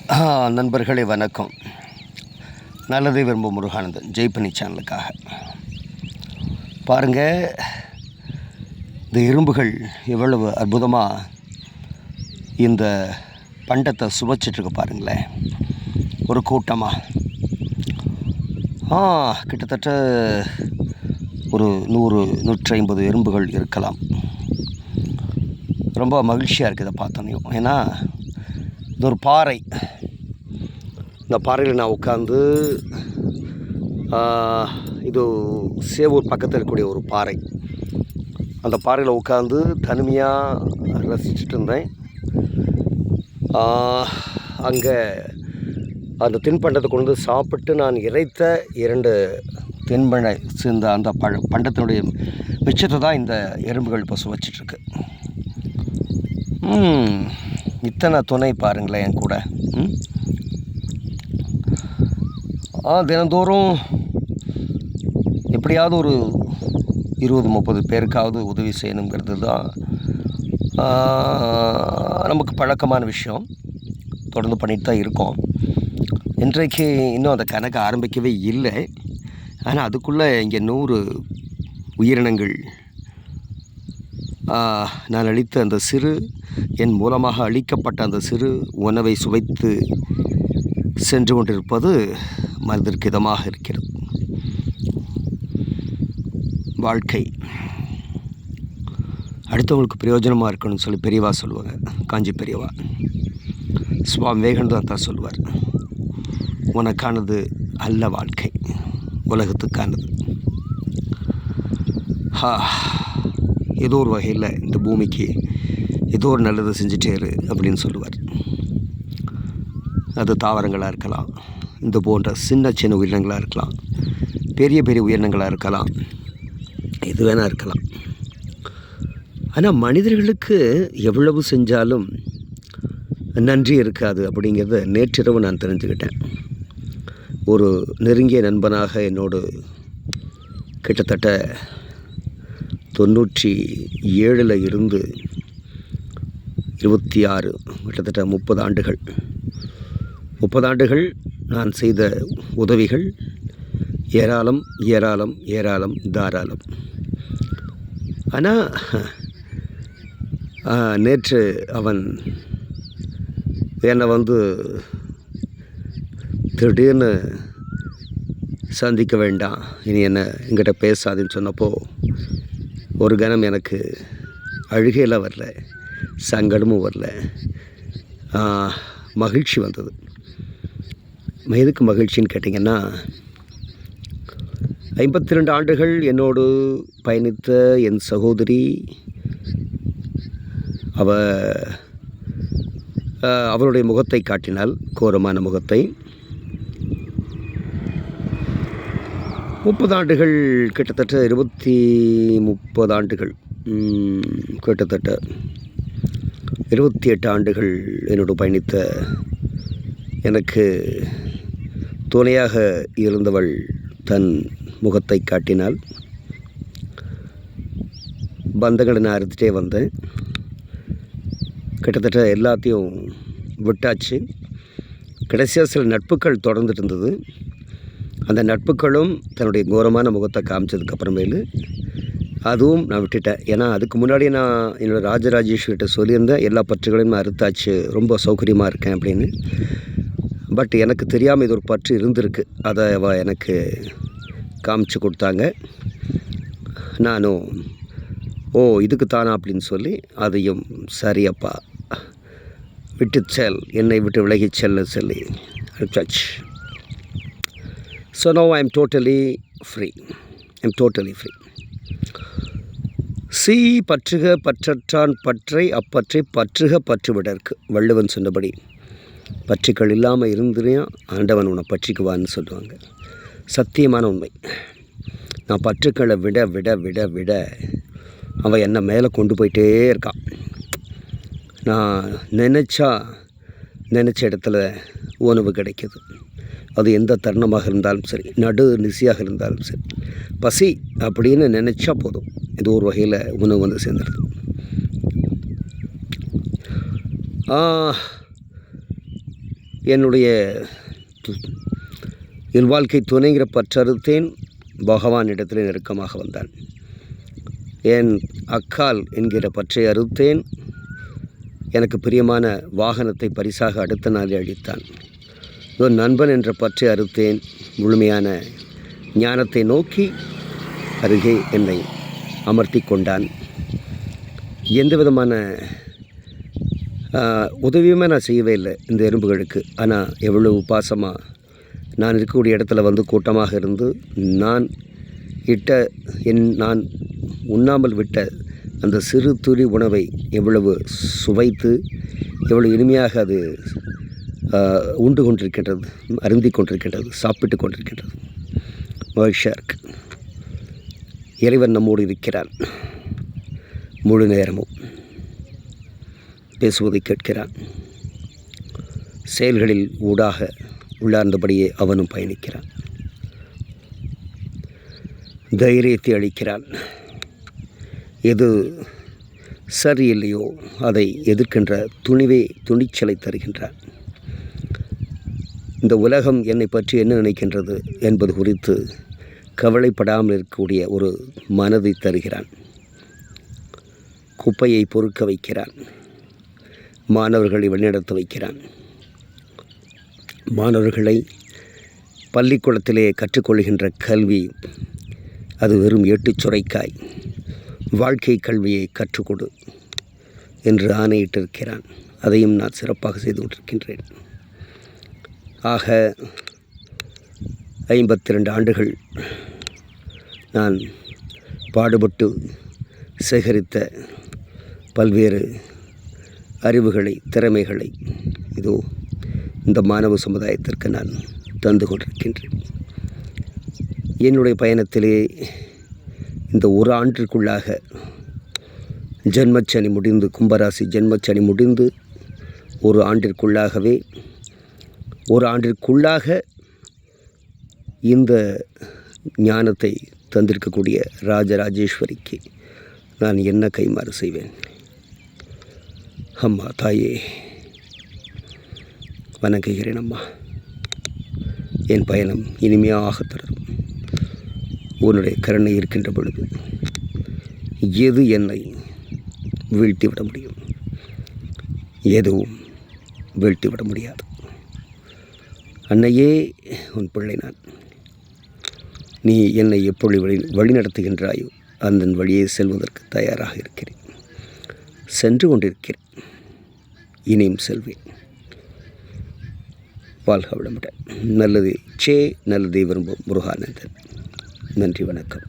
நண்பர்களே வணக்கம். நல்லதை விரும்பும் முருகானந்தன் ஜெய்பனி சேனலுக்காக பாருங்கள். இந்த எறும்புகள் எவ்வளவு அற்புதமாக இந்த பண்டத்தை சுவைச்சிட்ருக்கு பாருங்களேன். ஒரு கூட்டமாக கிட்டத்தட்ட ஒரு 100-150 எறும்புகள் இருக்கலாம். ரொம்ப மகிழ்ச்சியாக இருக்குது இதை பார்த்தோன்னையும். ஏன்னா இது ஒரு பாறை. இந்த பாறையில் நான் உட்காந்து இது சேவூர் பக்கத்தில் இருக்கக்கூடிய ஒரு பாறை. அந்த பாறையில் உட்காந்து தனிமையாக ரசிச்சுட்டு இருந்தேன். அங்கே அந்த தின்பண்டத்தை கொண்டு வந்து சாப்பிட்டு நான் இறைத்த 2 தின்பண்டை சேர்ந்த அந்த பண்டத்தினுடைய மிச்சத்தை தான் இந்த எறும்புகள் இப்போ சுவைச்சிட்ருக்கு. இத்தனை துணை பாருங்களேன் என் கூட. தினந்தோறும் எப்படியாவது ஒரு 20-30 பேருக்காவது உதவி செய்யணுங்கிறது தான் நமக்கு பழக்கமான விஷயம். தொடர்ந்து பண்ணிட்டு தான் இருக்கோம். இன்றைக்கு இன்னும் அந்த கணக்கு ஆரம்பிக்கவே இல்லை. ஆனால் அதுக்குள்ளே இங்கே 100 உயிரினங்கள் நான் அளித்த அந்த சிறு என் மூலமாக அளிக்கப்பட்ட அந்த சிறு உணவை சுவைத்து சென்று கொண்டிருப்பது மனதிற்கு இதமாக இருக்கிறது. வாழ்க்கை அடுத்தவங்களுக்கு பிரயோஜனமாக இருக்கணும்னு சொல்லி பெரியவா சொல்லுவாங்க. காஞ்சி பெரியவா சுவாமி விவேகானந்தர் தான் சொல்லுவார், உனக்கானது அல்ல வாழ்க்கை, உலகத்துக்கானது. ஏதோ ஒரு வகையில் இந்த பூமிக்கு ஏதோ ஒரு நல்லதை செஞ்சுட்டே இரு அப்படின்னு சொல்லுவார். அது தாவரங்களாக இருக்கலாம், இந்த போன்ற சின்ன சின்ன உயிரினங்களாக இருக்கலாம், பெரிய பெரிய உயிரினங்களாக இருக்கலாம், எது வேணால் இருக்கலாம். ஆனால் மனிதர்களுக்கு எவ்வளவு செஞ்சாலும் நன்றி இருக்காது அப்படிங்கிறத நேற்றிரவு நான் தெரிஞ்சுக்கிட்டேன். ஒரு நெருங்கிய நண்பனாக என்னோடு கிட்டத்தட்ட 97 இருந்து 26 கிட்டத்தட்ட 30 ஆண்டுகள் நான் செய்த உதவிகள் ஏராளம் ஏராளம் ஏராளம் தாராளம். ஆனால் நேற்று அவன் என்னை வந்து திடீர்னு சந்திக்க வேண்டாம், இனி என்ன என்கிட்ட பேசாதுன்னு சொன்னப்போ ஒரு கணம் எனக்கு அழுகையில் வரல, சங்கடமும் வரல, மகிழ்ச்சி வந்தது. எதுக்கு மகிழ்ச்சின்னு கேட்டிங்கன்னா, 52 ஆண்டுகள் என்னோடு பயணித்த என் சகோதரி அவளுடைய முகத்தை காட்டினாள், கோரமான முகத்தை. 30 ஆண்டுகள் கிட்டத்தட்ட 30 ஆண்டுகள் கிட்டத்தட்ட 28 ஆண்டுகள் என்னோடு பயணித்த எனக்கு துணையாக இருந்தவள் தன் முகத்தை காட்டினாள். பந்தங்களை நான் அறுத்துட்டே வந்தேன். கிட்டத்தட்ட எல்லாத்தையும் விட்டாச்சு. கடைசியாக சில நட்புகள் தொடர்ந்துட்டு இருந்தது. அந்த நட்புகளும் தன்னுடைய கோரமான முகத்தை காமிச்சதுக்கப்புறமேலு அதுவும் நான் விட்டுட்டேன். ஏன்னா அதுக்கு முன்னாடி நான் என்னோடய ராஜராஜேஸ்வரிகிட்ட சொல்லியிருந்தேன், எல்லா பற்றுகளையும் அறுத்தாச்சு, ரொம்ப சௌகரியமாக இருக்கேன் அப்படின்னு. பட் எனக்கு தெரியாமல் இது ஒரு பற்று இருந்திருக்கு. அதை அவள் எனக்கு காமிச்சு கொடுத்தாங்க. நானும் இதுக்கு தானா அப்படின்னு சொல்லி அதையும் சரியப்பா விட்டு செல், என்னை விட்டு விலகி செல்னு சொல்லி அனுப்பிச்சாச்சு. So now I am totally free. பற்றுக பற்றற்றான் பற்றை அப்பற்றை பற்றுக பற்றுவிடற்கு. வள்ளுவன் சொன்னபடி பற்றுக்கள் இல்லாமல் இருந்துனா ஆண்டவன் உன்னை பற்றிக்குவான்னு சொல்லுவாங்க. சத்தியமான உண்மை. நான் பற்றுக்களை விட விட விட விட அவன் என்னை மேலே கொண்டு போயிட்டே இருக்கான். நான் நினச்ச இடத்துல உணவு கிடைக்கிது. அது எந்த தருணமாக இருந்தாலும் சரி, நடு நிசியாக இருந்தாலும் சரி, பசி அப்படின்னு நினச்சா போதும், இது ஒரு வகையில் உணவு வந்து சேர்ந்துடுது. என்னுடைய இல்வாழ்க்கை துணைங்கிற பற்றறுத்தேன். பகவான் இடத்திலே நெருக்கமாக வந்தான். என் அக்கால் என்கிற பற்றை அறுத்தேன். எனக்கு பிரியமான வாகனத்தை பரிசாக அடுத்த நாளே அளித்தான். ஒரு நண்பன் என்ற பற்றை அறுத்தேன். முழுமையான ஞானத்தை நோக்கி அருகே என்னை அமர்த்தி கொண்டான். எந்த விதமான உதவியுமே நான் செய்யவே இல்லை இந்த எறும்புகளுக்கு. ஆனால் எவ்வளோ உபாசமாக நான் இருக்கக்கூடிய இடத்துல வந்து கூட்டமாக இருந்து நான் உண்ணாமல் விட்ட அந்த சிறு துளி உணவை எவ்வளவு சுவைத்து எவ்வளவு இனிமையாக அது உண்டு கொண்டிருக்கின்றது, அருந்தி கொண்டிருக்கின்றது, சாப்பிட்டு கொண்டிருக்கின்றது. மகிழ்ச்சியாக இருக்கு. இறைவன் நம்மோடு இருக்கிறான். முழு நேரமும் பேசுவதை கேட்கிறான். செயல்களில் ஊடாக உள்ளார்ந்தபடியே அவனும் பயணிக்கிறான். தைரியத்தை அளிக்கிறான். எது சரியில்லையோ அதை எதிர்க்கின்ற துணிச்சலை தருகின்றான். இந்த உலகம் என்னை பற்றி என்ன நினைக்கின்றது என்பது குறித்து கவலைப்படாமல் இருக்கக்கூடிய ஒரு மனதை தருகிறான். குப்பையை பொறுக்க வைக்கிறான். மாணவர்களை வழிநடத்த வைக்கிறான். மாணவர்களை பள்ளிக்கூடத்திலே கற்றுக்கொள்கின்ற கல்வி அது வெறும் ஏட்டுச் சுரைக்காய். வாழ்க்கை கல்வியை கற்றுக்கொடு என்று ஆணையிட்டிருக்கிறான். அதையும் நான் சிறப்பாக செய்து கொண்டிருக்கின்றேன். ஆக 52 ஆண்டுகள் நான் பாடுபட்டு சேகரித்த பல்வேறு அறிவுகளை, திறமைகளை இதோ இந்த மாணவ சமுதாயத்திற்கு நான் தந்து கொண்டிருக்கின்றேன். என்னுடைய பயணத்திலே இந்த ஒரு ஆண்டிற்குள்ளாக ஜென்மச்சனி முடிந்து, கும்பராசி ஜென்மச்சனி முடிந்து ஒரு ஆண்டிற்குள்ளாக இந்த ஞானத்தை தந்திருக்கக்கூடிய ராஜராஜேஸ்வரிக்கு நான் என்ன கைமாறு செய்வேன்? அம்மா தாயே, வணங்குகிறேன் அம்மா. என் பயணம் இனிமையாக தொடரும். உன்னுடைய கருணை இருக்கின்ற பொழுது எது என்னை வீழ்த்திவிட முடியும்? எதுவும் வீழ்த்திவிட முடியாது. அன்னையே, உன் பிள்ளை நான். நீ என்னை எப்பொழுது வழிநடத்துகின்றாயோ அந்த வழியே செல்வதற்கு தயாராக இருக்கிறேன். சென்று கொண்டிருக்கிறேன். இனியும் செல்வேன். வாழ்க வளமுடன். நல்லதே விரும்பும் முருகானந்தன். நன்றி, வணக்கம்.